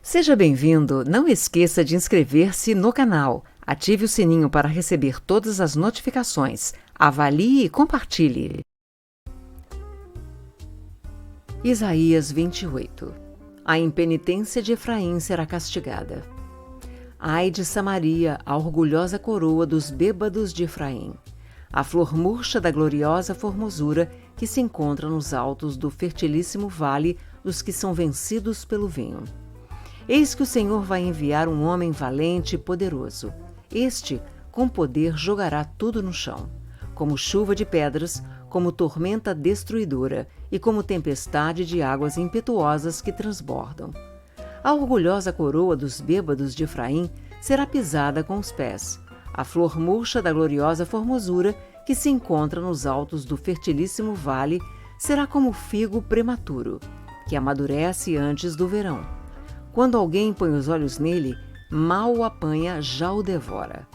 Seja bem-vindo! Não esqueça de inscrever-se no canal, ative o sininho para receber todas as notificações, avalie e compartilhe. Isaías 28. A impenitência de Efraim será castigada. Ai de Samaria, a orgulhosa coroa dos bêbados de Efraim, a flor murcha da gloriosa formosura que se encontra nos altos do fertilíssimo vale dos que são vencidos pelo vinho. Eis que o Senhor vai enviar um homem valente e poderoso. Este, com poder, jogará tudo no chão, como chuva de pedras, como tormenta destruidora e como tempestade de águas impetuosas que transbordam. A orgulhosa coroa dos bêbados de Efraim será pisada com os pés. A flor murcha da gloriosa formosura que se encontra nos altos do fertilíssimo vale será como o figo prematuro, que amadurece antes do verão. Quando alguém põe os olhos nele, mal o apanha, já o devora.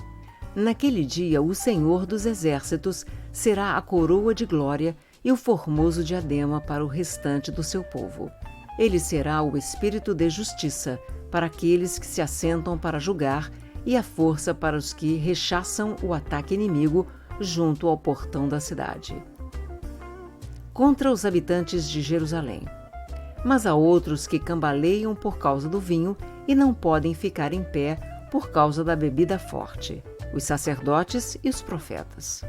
Naquele dia, o Senhor dos Exércitos será a coroa de glória e o formoso diadema para o restante do seu povo. Ele será o espírito de justiça para aqueles que se assentam para julgar e a força para os que rechaçam o ataque inimigo junto ao portão da cidade. Contra os habitantes de Jerusalém. Mas há outros que cambaleiam por causa do vinho e não podem ficar em pé por causa da bebida forte, os sacerdotes e os profetas.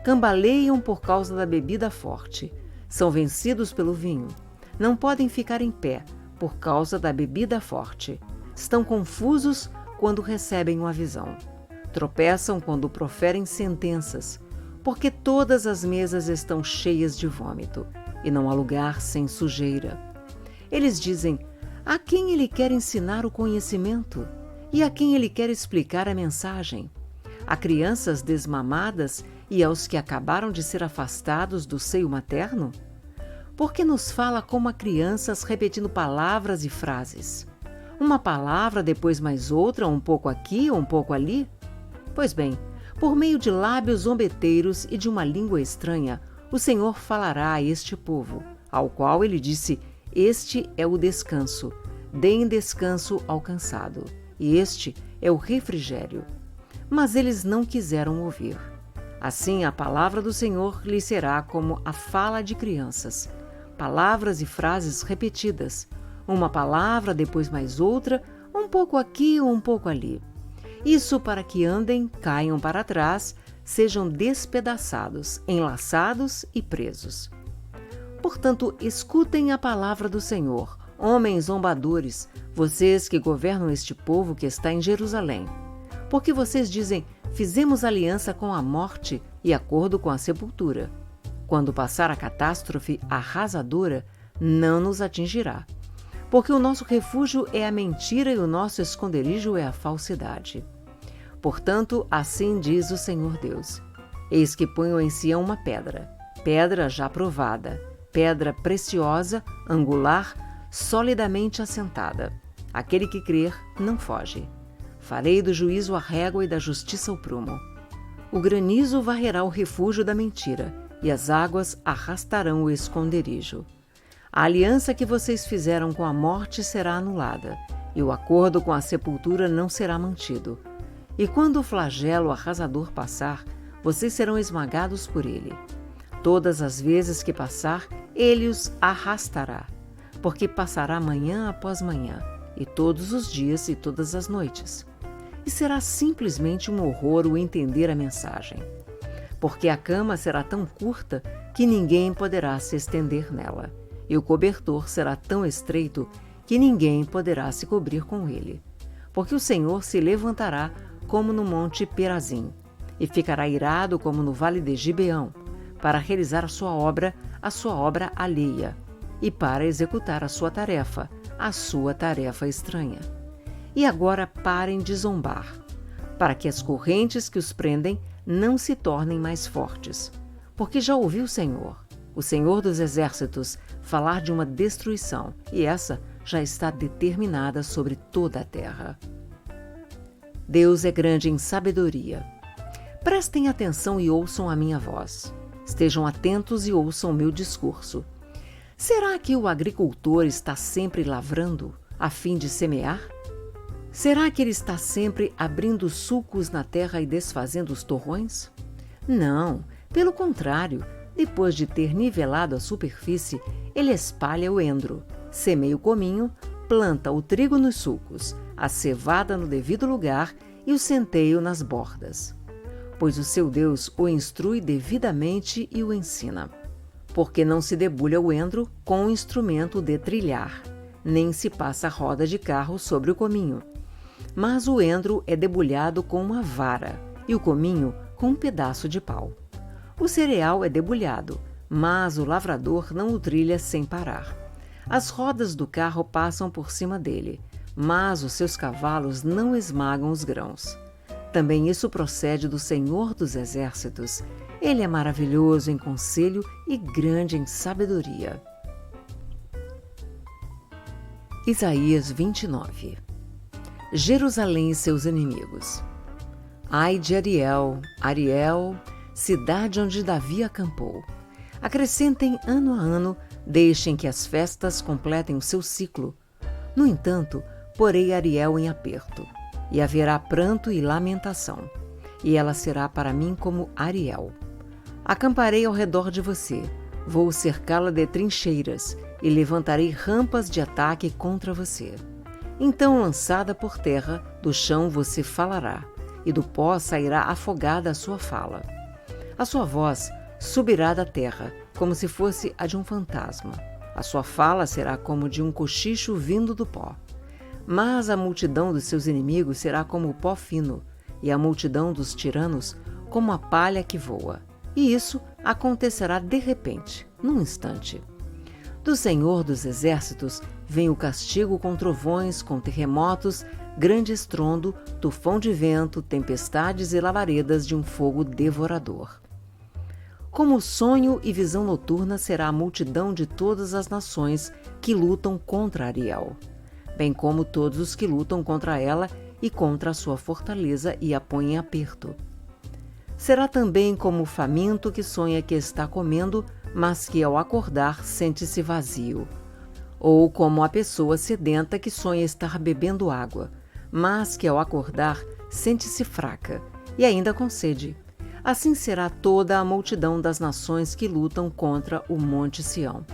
Cambaleiam por causa da bebida forte, são vencidos pelo vinho, não podem ficar em pé por causa da bebida forte, estão confusos quando recebem uma visão, tropeçam quando proferem sentenças, porque todas as mesas estão cheias de vômito, e não há lugar sem sujeira. Eles dizem, a quem ele quer ensinar o conhecimento? E a quem ele quer explicar a mensagem? A crianças desmamadas e aos que acabaram de ser afastados do seio materno? Porque nos fala como a crianças repetindo palavras e frases? Uma palavra, depois mais outra, um pouco aqui, um pouco ali? Pois bem, por meio de lábios zombeteiros e de uma língua estranha, o Senhor falará a este povo, ao qual ele disse, este é o descanso, deem descanso ao cansado, e este é o refrigério. Mas eles não quiseram ouvir. Assim a palavra do Senhor lhes será como a fala de crianças, palavras e frases repetidas, uma palavra, depois mais outra, um pouco aqui ou um pouco ali. Isso para que andem, caiam para trás, sejam despedaçados, enlaçados e presos. Portanto, escutem a palavra do Senhor, homens zombadores, vocês que governam este povo que está em Jerusalém. Porque vocês dizem, fizemos aliança com a morte e acordo com a sepultura. Quando passar a catástrofe arrasadora, não nos atingirá. Porque o nosso refúgio é a mentira e o nosso esconderijo é a falsidade. Portanto, assim diz o Senhor Deus. Eis que ponho em Sião uma pedra, pedra já provada, pedra preciosa, angular, solidamente assentada. Aquele que crer não foge. Farei do juízo a régua e da justiça o prumo. O granizo varrerá o refúgio da mentira, e as águas arrastarão o esconderijo. A aliança que vocês fizeram com a morte será anulada, e o acordo com a sepultura não será mantido. E quando o flagelo arrasador passar, vocês serão esmagados por ele. Todas as vezes que passar, ele os arrastará, porque passará manhã após manhã, e todos os dias e todas as noites. E será simplesmente um horror o entender a mensagem, porque a cama será tão curta que ninguém poderá se estender nela, e o cobertor será tão estreito que ninguém poderá se cobrir com ele. Porque o Senhor se levantará como no monte Perazim, e ficará irado como no vale de Gibeão, para realizar a sua obra alheia, e para executar a sua tarefa estranha. E agora parem de zombar, para que as correntes que os prendem não se tornem mais fortes. Porque já ouviu o Senhor dos Exércitos, falar de uma destruição, e essa já está determinada sobre toda a terra. Deus é grande em sabedoria. Prestem atenção e ouçam a minha voz. Estejam atentos e ouçam o meu discurso. Será que o agricultor está sempre lavrando? a fim de semear? Será que ele está sempre abrindo sulcos na terra e desfazendo os torrões? Não, pelo contrário, depois de ter nivelado a superfície, ele espalha o endro, semeia o cominho, planta o trigo nos sulcos, a cevada no devido lugar e o centeio nas bordas. Pois o seu Deus o instrui devidamente e o ensina. Porque não se debulha o endro com o instrumento de trilhar, nem se passa roda de carro sobre o cominho. Mas o endro é debulhado com uma vara, e o cominho com um pedaço de pau. O cereal é debulhado, mas o lavrador não o trilha sem parar. As rodas do carro passam por cima dele, mas os seus cavalos não esmagam os grãos. Também isso procede do Senhor dos Exércitos. Ele é maravilhoso em conselho e grande em sabedoria. Isaías 29. Jerusalém e seus inimigos. Ai de Ariel, Ariel, cidade onde Davi acampou. Acrescentem ano a ano, deixem que as festas completem o seu ciclo. No entanto, porei Ariel em aperto, e haverá pranto e lamentação, e ela será para mim como Ariel. Acamparei ao redor de você, vou cercá-la de trincheiras, e levantarei rampas de ataque contra você. Então, lançada por terra, do chão você falará, e do pó sairá afogada a sua fala. A sua voz subirá da terra, como se fosse a de um fantasma. A sua fala será como de um cochicho vindo do pó. Mas a multidão dos seus inimigos será como o pó fino, e a multidão dos tiranos como a palha que voa. E isso acontecerá de repente, num instante. Do Senhor dos Exércitos vem o castigo com trovões, com terremotos, grande estrondo, tufão de vento, tempestades e labaredas de um fogo devorador. Como sonho e visão noturna será a multidão de todas as nações que lutam contra Ariel, bem como todos os que lutam contra ela e contra a sua fortaleza e a põem em aperto. Será também como o faminto que sonha que está comendo, mas que ao acordar sente-se vazio. Ou como a pessoa sedenta que sonha estar bebendo água, mas que ao acordar sente-se fraca e ainda com sede. Assim será toda a multidão das nações que lutam contra o Monte Sião.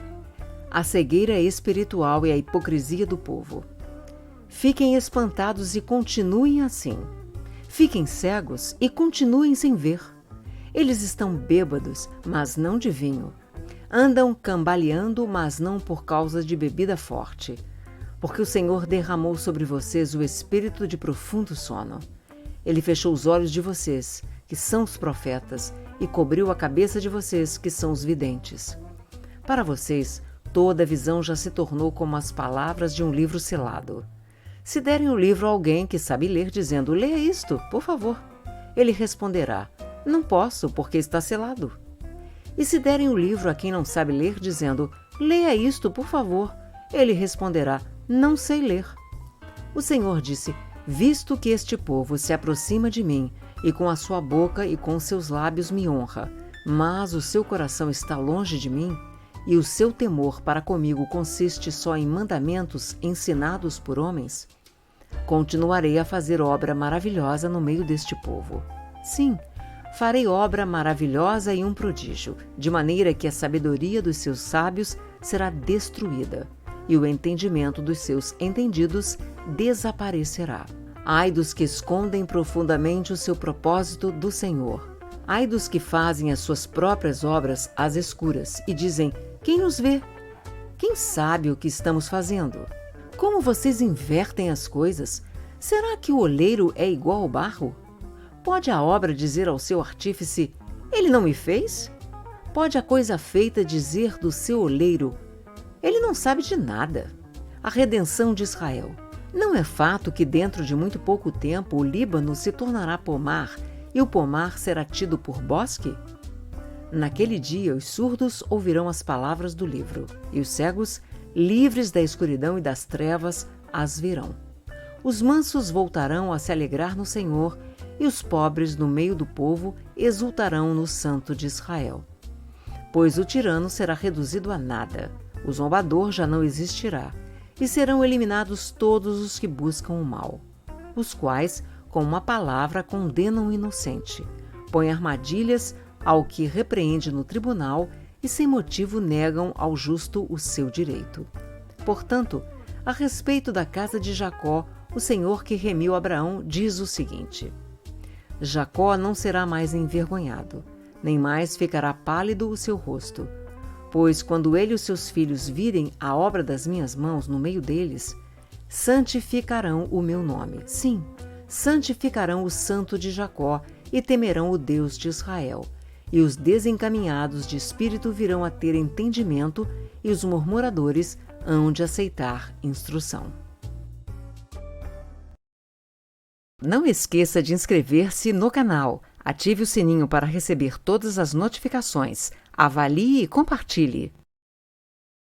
A cegueira espiritual e a hipocrisia do povo. Fiquem espantados e continuem assim. Fiquem cegos e continuem sem ver. Eles estão bêbados, mas não de vinho. Andam cambaleando, mas não por causa de bebida forte. Porque o Senhor derramou sobre vocês o espírito de profundo sono. Ele fechou os olhos de vocês, que são os profetas, e cobriu a cabeça de vocês, que são os videntes. Para vocês, toda visão já se tornou como as palavras de um livro selado. Se derem o livro a alguém que sabe ler, dizendo, leia isto, por favor, ele responderá, não posso, porque está selado. E se derem o livro a quem não sabe ler, dizendo, leia isto, por favor, ele responderá, não sei ler. O Senhor disse, visto que este povo se aproxima de mim, e com a sua boca e com seus lábios me honra, mas o seu coração está longe de mim, e o seu temor para comigo consiste só em mandamentos ensinados por homens, continuarei a fazer obra maravilhosa no meio deste povo. Sim, farei obra maravilhosa e um prodígio, de maneira que a sabedoria dos seus sábios será destruída, e o entendimento dos seus entendidos desaparecerá. Ai dos que escondem profundamente o seu propósito do Senhor. Ai dos que fazem as suas próprias obras às escuras e dizem, quem nos vê? Quem sabe o que estamos fazendo? Como vocês invertem as coisas? Será que o oleiro é igual ao barro? Pode a obra dizer ao seu artífice, ele não me fez? Pode a coisa feita dizer do seu oleiro, ele não sabe de nada? A redenção de Israel. Não é fato que dentro de muito pouco tempo o Líbano se tornará pomar e o pomar será tido por bosque? Naquele dia os surdos ouvirão as palavras do livro, e os cegos, livres da escuridão e das trevas, as verão. Os mansos voltarão a se alegrar no Senhor, e os pobres no meio do povo exultarão no Santo de Israel. Pois o tirano será reduzido a nada, o zombador já não existirá, e serão eliminados todos os que buscam o mal, os quais, com uma palavra, condenam o inocente, põem armadilhas ao que repreende no tribunal e sem motivo negam ao justo o seu direito. Portanto, a respeito da casa de Jacó, o Senhor que remiu Abraão diz o seguinte: Jacó não será mais envergonhado, nem mais ficará pálido o seu rosto. Pois quando ele e os seus filhos virem a obra das minhas mãos no meio deles, santificarão o meu nome. Sim, santificarão o santo de Jacó e temerão o Deus de Israel. E os desencaminhados de espírito virão a ter entendimento e os murmuradores hão de aceitar instrução. Não esqueça de inscrever-se no canal, ative o sininho para receber todas as notificações, avalie e compartilhe.